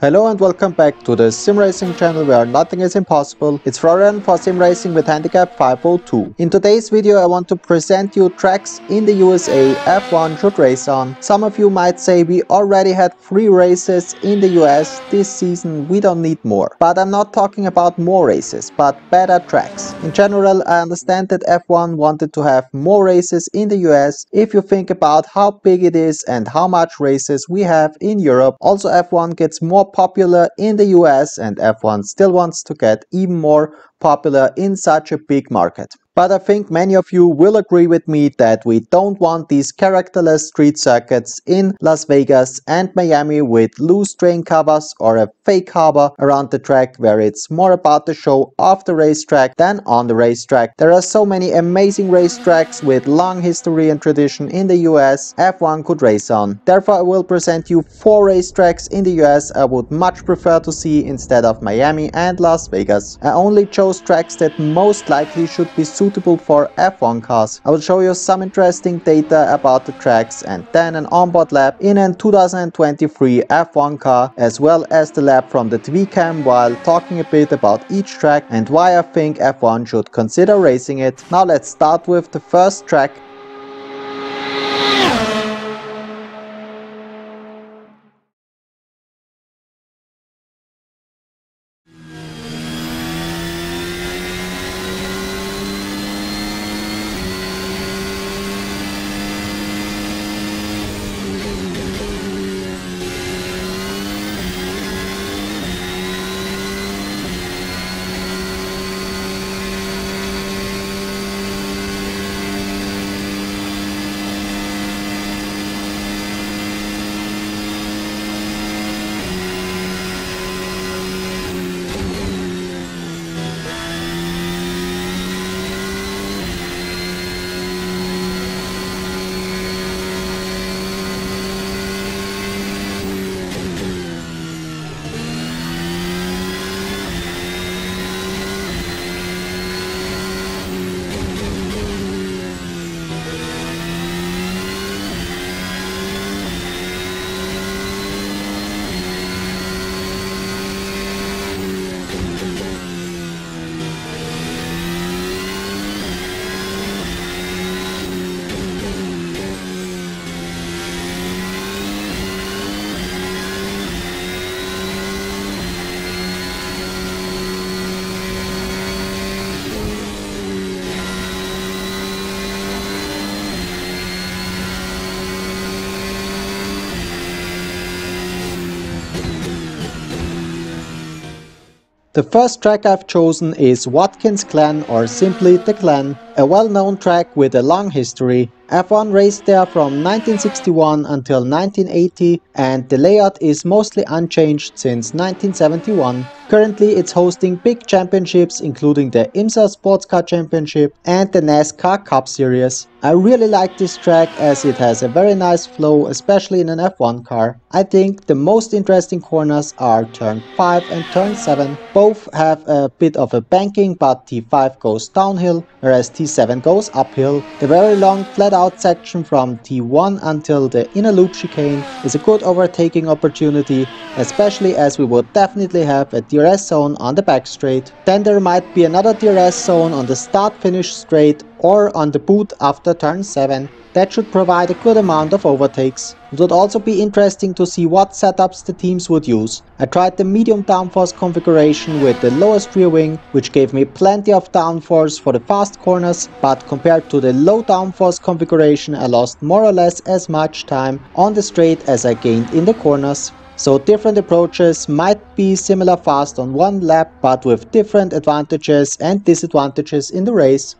Hello and welcome back to the Sim Racing channel where nothing is impossible. It's Florian for Sim Racing with Handicap 502. In today's video I want to present you tracks in the USA F1 should race on. Some of you might say we already had 3 races in the US this season, we don't need more. But I'm not talking about more races, but better tracks. In general, I understand that F1 wanted to have more races in the US if you think about how big it is and how much races we have in Europe. Also F1 gets more popular in the US and F1 still wants to get even more popular in such a big market. But I think many of you will agree with me that we don't want these characterless street circuits in Las Vegas and Miami with loose train covers or a fake harbor around the track where it's more about the show of the racetrack than on the racetrack. There are so many amazing racetracks with long history and tradition in the US F1 could race on. Therefore I will present you 4 racetracks in the US I would much prefer to see instead of Miami and Las Vegas. I only chose tracks that most likely should be suitable for F1 cars. I will show you some interesting data about the tracks and then an onboard lap in a 2023 F1 car as well as the lap from the TV cam while talking a bit about each track and why I think F1 should consider racing it. Now let's start with the first track. The first track I've chosen is Watkins Glen or simply the Glen, a well-known track with a long history. F1 raced there from 1961 until 1980 and the layout is mostly unchanged since 1971. Currently it's hosting big championships including the IMSA Sports Car Championship and the NASCAR Cup Series. I really like this track as it has a very nice flow, especially in an F1 car. I think the most interesting corners are turn 5 and turn 7. Both have a bit of a banking, but T5 goes downhill whereas T7 goes uphill. The very long flat out section from T1 until the inner loop chicane is a good overtaking opportunity, especially as we would definitely have a DRS zone on the back straight. Then there might be another DRS zone on the start-finish straight or on the boot after turn 7. That should provide a good amount of overtakes. It would also be interesting to see what setups the teams would use. I tried the medium downforce configuration with the lowest rear wing, which gave me plenty of downforce for the fast corners, but compared to the low downforce configuration I lost more or less as much time on the straight as I gained in the corners. So different approaches might be similar fast on one lap, but with different advantages and disadvantages in the race.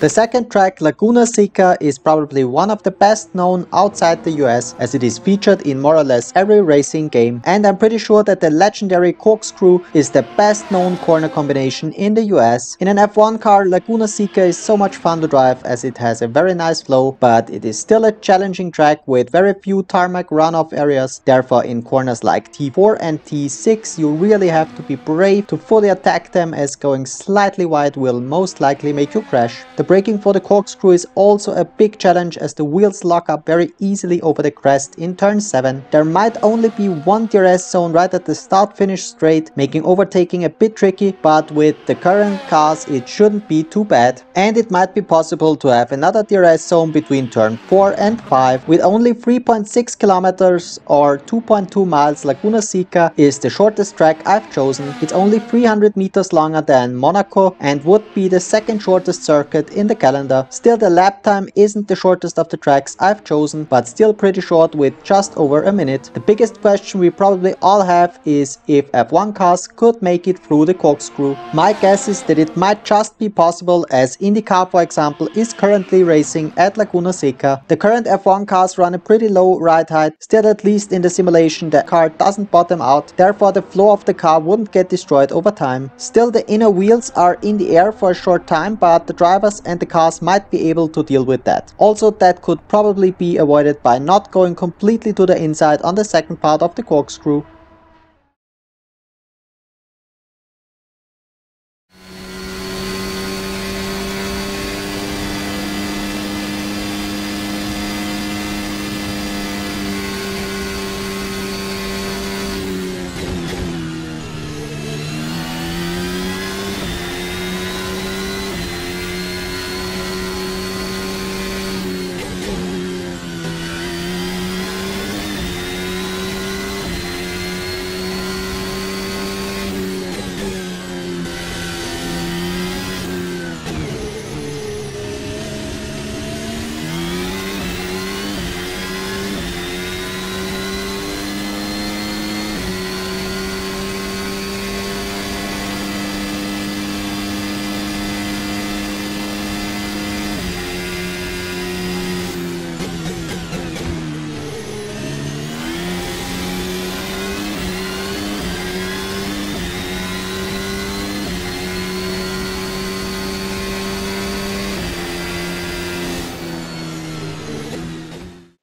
The second track, Laguna Seca, is probably one of the best known outside the US, as it is featured in more or less every racing game, and I'm pretty sure that the legendary corkscrew is the best known corner combination in the US. In an F1 car, Laguna Seca is so much fun to drive as it has a very nice flow, but it is still a challenging track with very few tarmac runoff areas. Therefore, in corners like T4 and T6, you really have to be brave to fully attack them, as going slightly wide will most likely make you crash. The braking for the corkscrew is also a big challenge, as the wheels lock up very easily over the crest in turn 7. There might only be one DRS zone right at the start-finish straight, making overtaking a bit tricky, but with the current cars it shouldn't be too bad. And it might be possible to have another DRS zone between turn 4 and 5. With only 3.6 kilometers or 2.2 miles, Laguna Seca is the shortest track I've chosen. It's only 300 meters longer than Monaco and would be the second shortest circuit in the calendar. Still, the lap time isn't the shortest of the tracks I've chosen, but still pretty short with just over a minute. The biggest question we probably all have is if F1 cars could make it through the corkscrew. My guess is that it might just be possible, as IndyCar, for example, is currently racing at Laguna Seca. The current F1 cars run a pretty low ride height. Still, at least in the simulation, the car doesn't bottom out, therefore the floor of the car wouldn't get destroyed over time. Still, the inner wheels are in the air for a short time, but the drivers and the cars might be able to deal with that. Also, that could probably be avoided by not going completely to the inside on the second part of the corkscrew.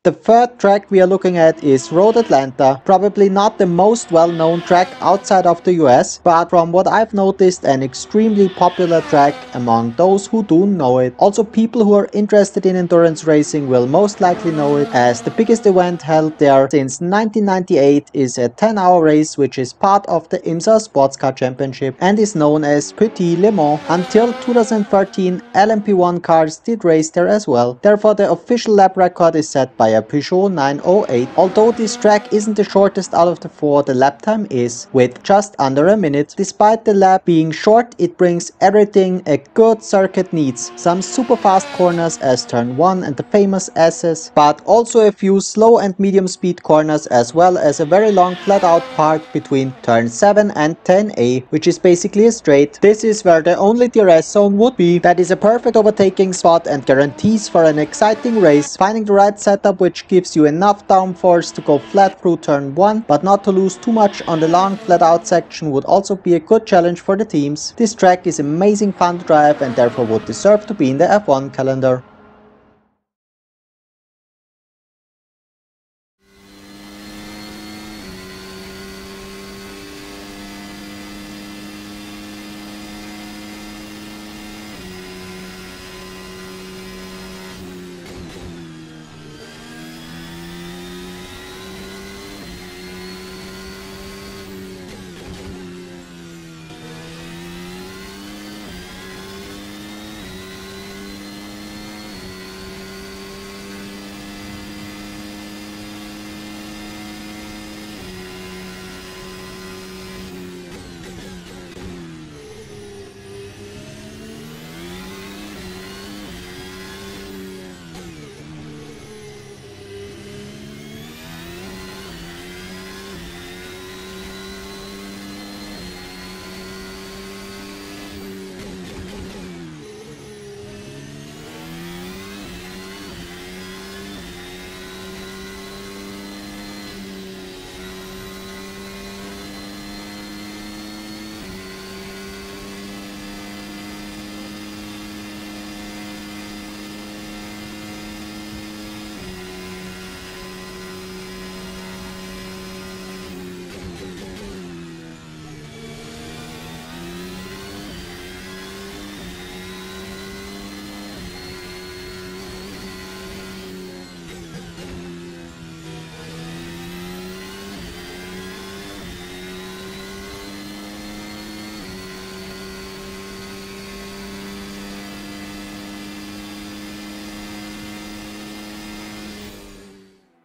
The third track we are looking at is Road Atlanta, probably not the most well-known track outside of the US, but from what I've noticed, an extremely popular track among those who do know it. Also, people who are interested in endurance racing will most likely know it, as the biggest event held there since 1998 is a 10-hour race which is part of the IMSA Sports Car Championship and is known as Petit Le Mans. Until 2013, LMP1 cars did race there as well. Therefore, the official lap record is set by a Peugeot 908. Although this track isn't the shortest out of the four, the lap time is, with just under a minute. Despite the lap being short, it brings everything a good circuit needs. Some super fast corners as turn 1 and the famous S's, but also a few slow and medium speed corners, as well as a very long flat out part between turn 7 and 10A, which is basically a straight. This is where the only DRS zone would be. That is a perfect overtaking spot and guarantees for an exciting race. Finding the right setup which gives you enough downforce to go flat through turn 1 but not to lose too much on the long flat out section would also be a good challenge for the teams. This track is amazing fun to drive and therefore would deserve to be in the F1 calendar.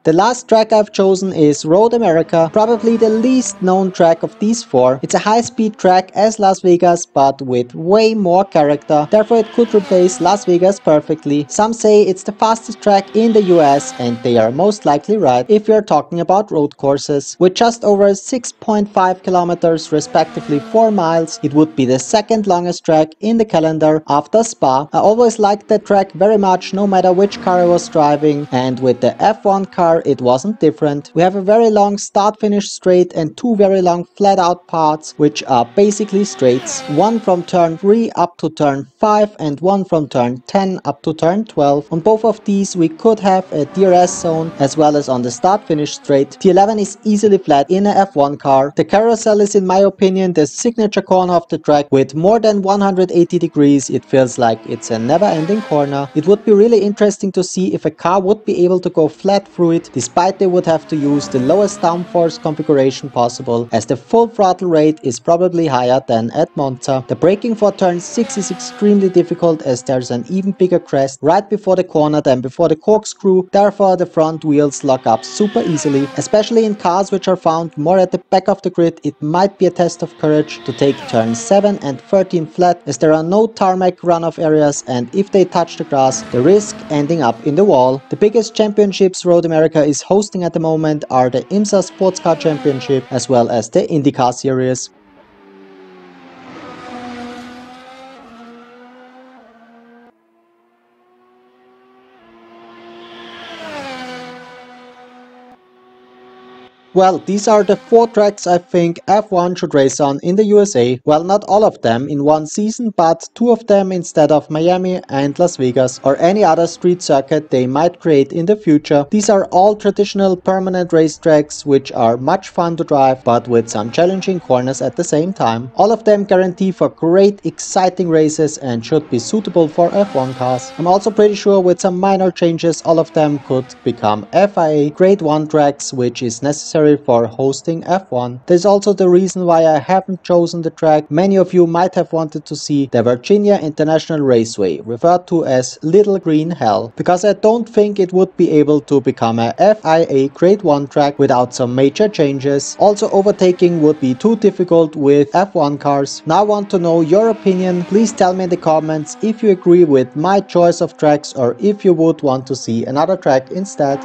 The last track I've chosen is Road America, probably the least known track of these four. It's a high-speed track as Las Vegas, but with way more character, therefore it could replace Las Vegas perfectly. Some say it's the fastest track in the US, and they are most likely right if you're talking about road courses. With just over 6.5 kilometers, respectively 4 miles, it would be the second longest track in the calendar after Spa. I always liked that track very much, no matter which car I was driving, and with the F1 car it wasn't different. We have a very long start-finish straight and two very long flat-out parts, which are basically straights, one from turn 3 up to turn 5 and one from turn 10 up to turn 12. On both of these we could have a DRS zone as well as on the start-finish straight. T11 is easily flat in a F1 car. The carousel is in my opinion the signature corner of the track. With more than 180 degrees it feels like it's a never-ending corner. It would be really interesting to see if a car would be able to go flat through it, despite they would have to use the lowest downforce configuration possible, as the full throttle rate is probably higher than at Monza. The braking for turn 6 is extremely difficult as there's an even bigger crest right before the corner than before the corkscrew, therefore the front wheels lock up super easily. Especially in cars which are found more at the back of the grid, it might be a test of courage to take turn 7 and 13 flat, as there are no tarmac runoff areas, and if they touch the grass, the risk ending up in the wall. The biggest championships Road America is hosting at the moment are the IMSA Sports Car Championship as well as the IndyCar Series. Well, these are the 4 tracks I think F1 should race on in the USA. Well, not all of them in one season, but 2 of them instead of Miami and Las Vegas or any other street circuit they might create in the future. These are all traditional permanent racetracks which are much fun to drive, but with some challenging corners at the same time. All of them guarantee for great exciting races and should be suitable for F1 cars. I'm also pretty sure with some minor changes all of them could become FIA Grade 1 tracks, which is necessary for hosting F1. There's also the reason why I haven't chosen the track many of you might have wanted to see, the Virginia International Raceway, referred to as Little Green Hell, because I don't think it would be able to become a FIA Grade 1 track without some major changes. Also, overtaking would be too difficult with F1 cars. Now I want to know your opinion. Please tell me in the comments if you agree with my choice of tracks or if you would want to see another track instead.